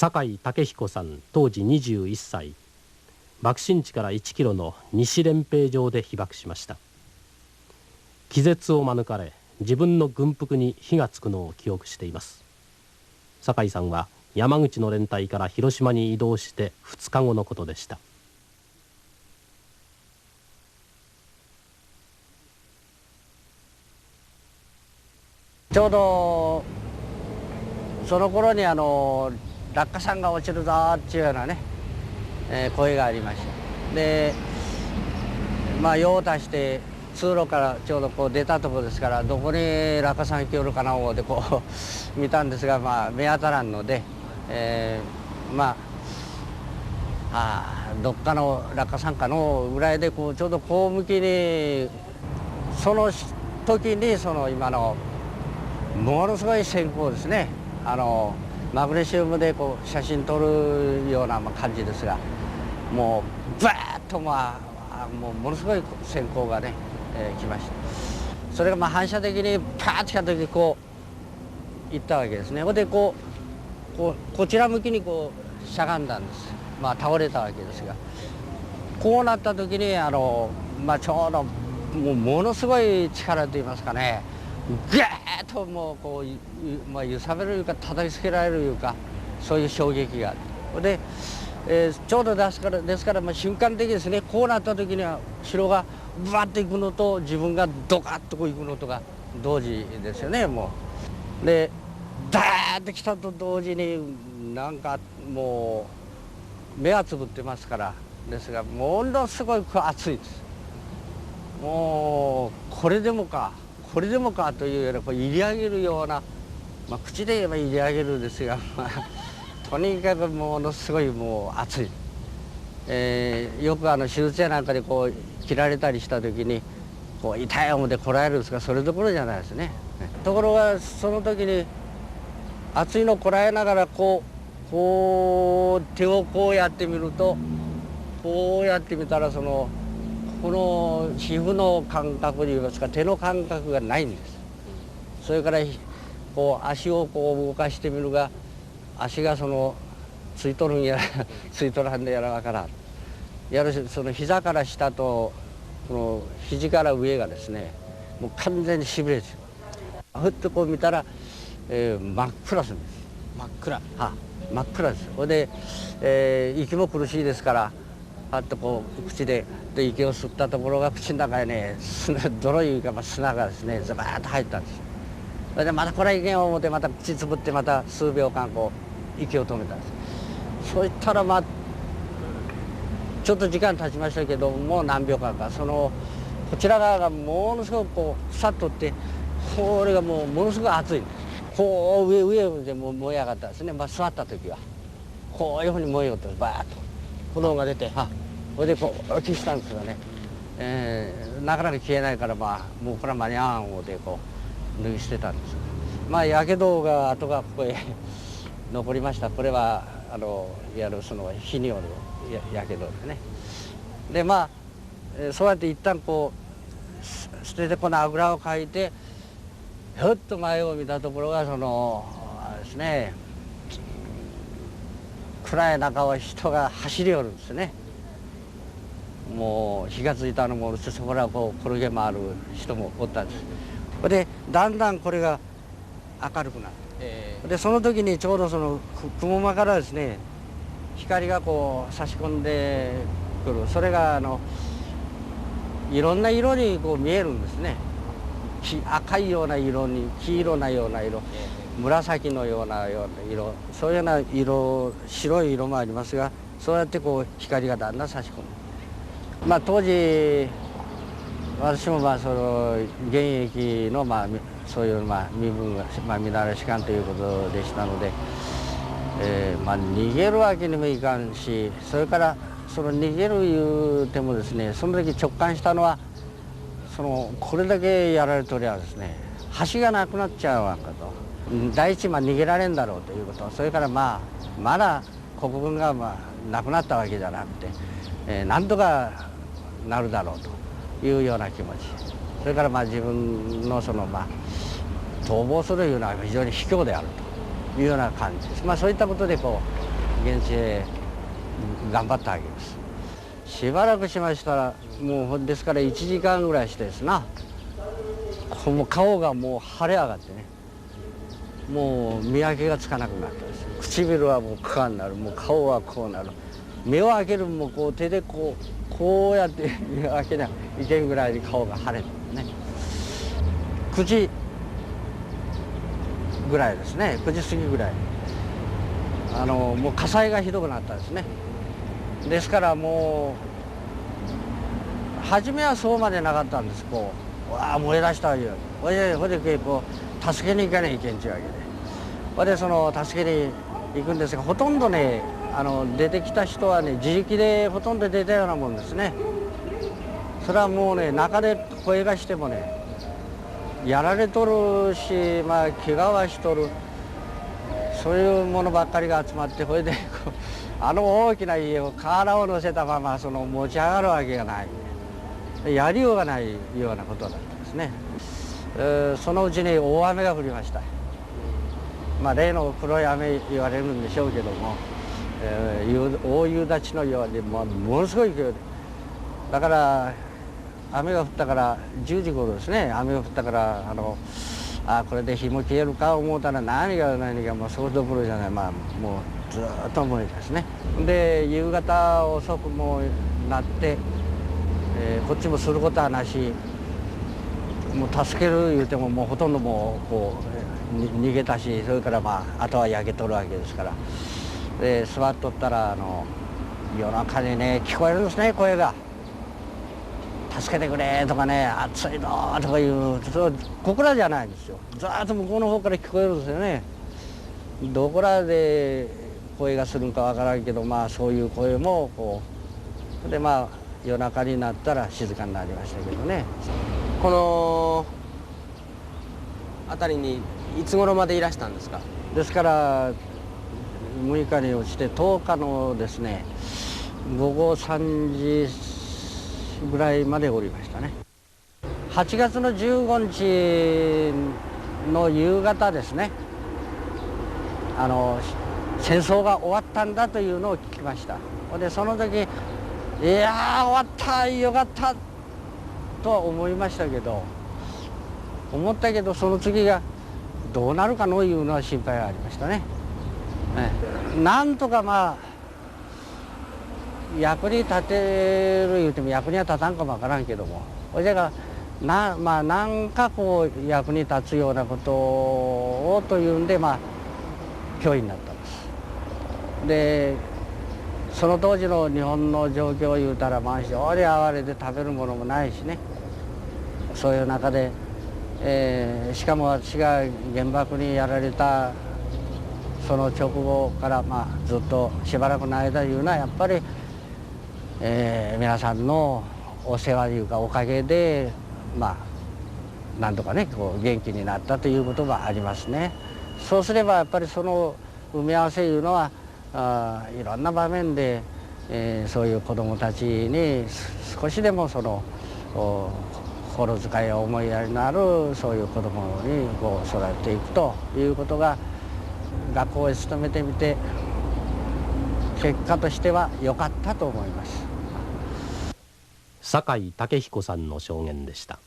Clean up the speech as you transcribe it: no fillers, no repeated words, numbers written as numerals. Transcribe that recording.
酒井武彦さん当時21歳、爆心地から1キロの西連兵場で被爆しました。気絶を免れ自分の軍服に火がつくのを記憶しています。酒井さんは山口の連隊から広島に移動して2日後のことでした。ちょうどその頃に落下傘が落ちるぞっていうようなね、声がありました。で用を足して通路からちょうどこう出たところですから、どこに落下傘が来よるかな思ってこう見たんですが、目当たらんので、どっかの落下傘かのぐらいでこうちょうどこう向きに、その時にその今のものすごい閃光ですね、マグネシウムでこう写真撮るような感じですが、もうバーッともうものすごい閃光がね、来ました。それが反射的にパーッと来た時こう行ったわけですね。ほんでこちら向きにこうしゃがんだんです。倒れたわけですが、こうなった時にちょうどものすごい力といいますかね、ガーッともうこう揺さぶるいうか叩きつけられるいうか、そういう衝撃があって、ちょうどですから瞬間的ですね。こうなった時には城がバッと行くのと自分がドカッとこう行くのとが同時ですよね。もうでダーッと来たと同時になんかもう目はつぶってますからですが、ものすごい熱いです。もうこれでもかというようなこう入り上げるような、口で言えば入り上げるですが、とにかくものすごいもう熱い。よく手術やなんかでこう切られたりした時にこう痛い思ってこらえるんですが、それどころじゃないですね。ところがその時に熱いのこらえながらこう手をこうやってみると、こうやってみたらこの皮膚の感覚といいますか手の感覚がないんです。それからこう足をこう動かしてみるが、足がついとるんやらついとらんのやらわからん。やるしその膝から下とこの肘から上がですね、もう完全にしびれてる。ふっとこう見たら、真っ暗するんです。真っ暗。真っ暗です。それで、息も苦しいですから、パッとこう口で息を吸ったところが口の中へね、泥いうか砂がですねズバーッと入ったんです。それでまたこれはいけん思ってまた口つぶってまた数秒間こう息を止めたんです。そういったらちょっと時間経ちましたけどもう何秒間かこちら側がものすごくこうさっとってこれがものすごく熱いんです。こう上でもう燃え上がったんですね。座った時はこういうふうに燃えようとバーッと炎が出て、それでこう消したんですがね、なかなか消えないからもうこれは間に合わん思ってこう脱ぎ捨てたんです。やけどが後がここへ残りました。これはいわゆる火によるやけどでね。でそうやって一旦こう捨ててこのあぐらをかいてひょっと前を見たところがあれですね、暗い中を人が走り寄るんですね。もう火がついたのもおるし、そこらこう転げ回る人もおったんです。でだんだんこれが明るくなる。でその時にちょうど雲間からですね光がこう差し込んでくる。それがいろんな色にこう見えるんですね。赤いような色に黄色なような色、紫のような色、そういうような色、白い色もありますが、そうやってこう光がだんだん差し込む。当時私も現役のそういう身分が見習い士官ということでしたので、逃げるわけにもいかんし、それから逃げるいうてもですね、その時直感したのはこれだけやられとりゃですね橋がなくなっちゃうわけと。第一逃げられんだろうということ、それからまだ国軍がなくなったわけじゃなくて、なんとかなるだろうというような気持ち、それから自分の逃亡するというのは非常に卑怯であるというような感じです。そういったことで現地へ頑張ったわけです。しばらくしましたら、もうですから1時間ぐらいしてですな、もう顔がもう腫れ上がってね、もう見分けがつかなくなったです。唇はもうこうになる、もう顔はこうなる、目を開けるもこう手でこうやって目を開けなきゃいけんぐらいに顔が腫れてね、9時ぐらいですね、9時過ぎぐらい、もう火災がひどくなったですね。ですからもう初めはそうまでなかったんです。こうわあ燃え出したわけよ。ほいでこう助けに行かなきゃいけんちゅうわけで、ほいでその助けに行くんですが、ほとんどね出てきた人はね自力でほとんど出たようなもんですね。それはもうね中で声がしてもねやられとるし、まあ怪我はしとる、そういうものばっかりが集まって、ほいで大きな家を瓦を乗せたまま持ち上がるわけがない、やりようがないようなことだったんですね。そのうちに大雨が降りました。まあ例の黒い雨言われるんでしょうけども、大夕立ちのようにものすごい勢いで、だから雨が降ったから10時頃ですね、雨が降ったからこれで火も消えるか思うたら何がもうソフトブルーじゃない、まあもうずっと燃えてですね。で夕方遅くもなって、こっちもすることはなし、もう助ける言うてももうほとんどもうこう逃げたし、それからまああとは焼けとるわけですから、で座っとったら夜中にね聞こえるんですね、声が。助けてくれとかね、暑いのとかいう、ここらじゃないんですよ。ずーっと向こうの方から聞こえるんですよね。どこらで声がするんかわからんけど、まあそういう声もこうで、まあ夜中になったら静かになりましたけどね。この辺りにいつ頃までいらしたんですか？ですから6日に落ちて10日のですね午後3時ぐらいまでおりましたね。8月の15日の夕方ですね、戦争が終わったんだというのを聞きました。でその時、いやー終わったよかったとは思いましたけど、その次がどうなるかのいうのは心配がありましたね。なんとかまあ役に立てる言うても役には立たんかもわからんけども、それがなんかこう役に立つようなことをというんで教員になったんです。でその当時の日本の状況を言うたら非常に哀れで食べるものもないしね、そういう中で、しかも私が原爆にやられたその直後からずっとしばらくの間いうのはやっぱり皆さんのお世話というかおかげでなんとかねこう元気になったということがありますね。そうすればやっぱりその埋め合わせいうのはいろんな場面で、そういう子どもたちに少しでも心遣いや思いやりのあるそういう子どもにこう育てていくということが学校へ勤めてみて結果としては良かったと思います。酒井武彦さんの証言でした。